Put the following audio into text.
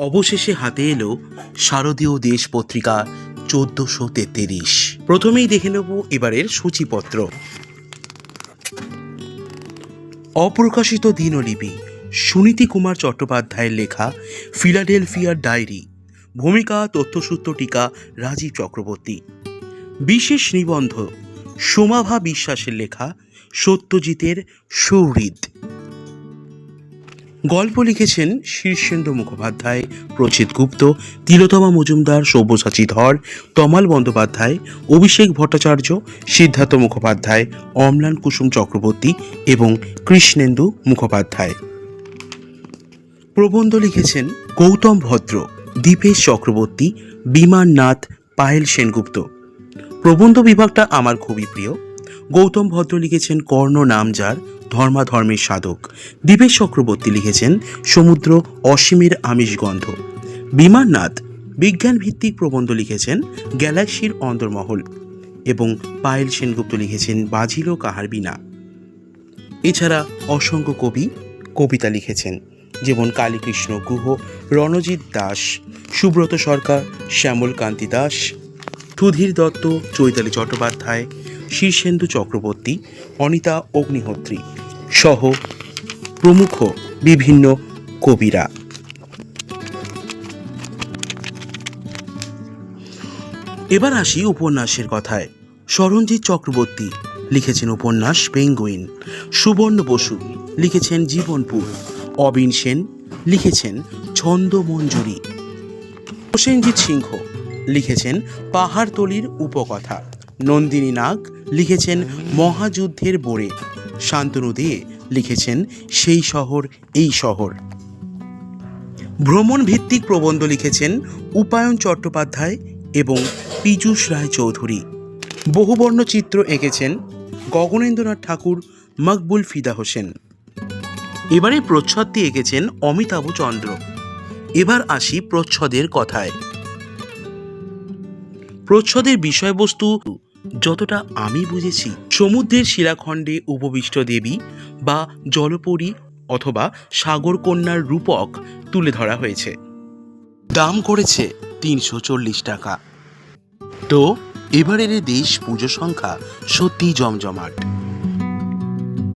অবশেষে হাতে এলো শারদীয় দেশ পত্রিকা ১৪৩৩। প্রথমেই দেখে নেব এবারের সূচিপত্র। অপ্রকাশিত দিনলিপি, সুনীতি কুমার চট্টোপাধ্যায়ের লেখা ফিলাডেলফিয়ার ডায়েরি। ভূমিকা তথ্যসূত্র টিকা রাজীব চক্রবর্তী। বিশেষ নিবন্ধ সোমাভা বিশ্বাসের লেখা সত্যজিতের সৌহৃদ। গল্প লিখেছেন শীর্ষেন্দু মুখোপাধ্যায়, প্রচিত গুপ্ত, তিলোত্তমা মজুমদার, সব্যসাচী ধর, তমাল বন্দ্যোপাধ্যায়, অভিষেক ভট্টাচার্য, সিদ্ধার্থ মুখোপাধ্যায়, অম্লান কুসুম চক্রবর্তী এবং কৃষ্ণেন্দু মুখোপাধ্যায়। প্রবন্ধ লিখেছেন গৌতম ভদ্র, দীপেশ চক্রবর্তী, বিমান নাথ, পায়েল সেনগুপ্ত। প্রবন্ধ বিভাগটা আমার খুবই প্রিয়। গৌতম ভদ্র লিখেছেন কর্ণ নামজার, ধর্মাধর্মের সাধক। দীপেশ চক্রবর্তী লিখেছেন সমুদ্র অসীমের আমিষ গন্ধ। বিমান নাথ বিজ্ঞান ভিত্তিক প্রবন্ধ লিখেছেন গ্যালাক্সির অন্দরমহল। এবং পায়েল সেনগুপ্ত লিখেছেন বাজিল কাহার বিনা। এছাড়া অসংখ্য কবি কবিতা লিখেছেন, যেমন কালীকৃষ্ণ গুহ, রণজিৎ দাস, সুব্রত সরকার, শ্যামল কান্তি দাস, সুধীর দত্ত, চৈতালি চট্টোপাধ্যায়, শীর্ষেন্দু চক্রবর্তী, অনিতা অগ্নিহোত্রী সহ প্রমুখ বিভিন্ন কবিরা। এবার আসি উপন্যাসের কথায়। সরঞ্জিৎ চক্রবর্তী লিখেছেন উপন্যাস পেঙ্গুইন। সুবর্ণ বসু লিখেছেন জীবনপুর। অবিন সেন লিখেছেন ছন্দমঞ্জুরি। প্রসেনজিৎ সিংহ লিখেছেন পাহাড়তলির উপকথা। নন্দিনী নাগ লিখেছেন মহাযুদ্ধের বোরে। শান্তনু দে লিখেছেন সেই শহর এই শহর। ভ্রমণ ভিত্তিক প্রবন্ধ লিখেছেন উপায়ন চট্টোপাধ্যায় এবং পীযূষ রায় চৌধুরী। বহুবর্ণ চিত্র এঁকেছেন গগনেন্দ্রনাথ ঠাকুর, মকবুল ফিদা হোসেন। এবারে প্রচ্ছদটি এঁকেছেন অমিতাভ চন্দ্র। এবার আসি প্রচ্ছদের কথায়। প্রচ্ছদের বিষয়বস্তু যতটা আমি বুঝেছি, সমুদ্রের শিলাখণ্ডে উপবিষ্ট দেবী বা জলপরী অথবা সাগরকন্যার রূপক তুলে ধরা হয়েছে। দাম করেছে ৩৪০ টাকা। তো এবারের দেশ পুজো সংখ্যা সত্যিই জমজমাট।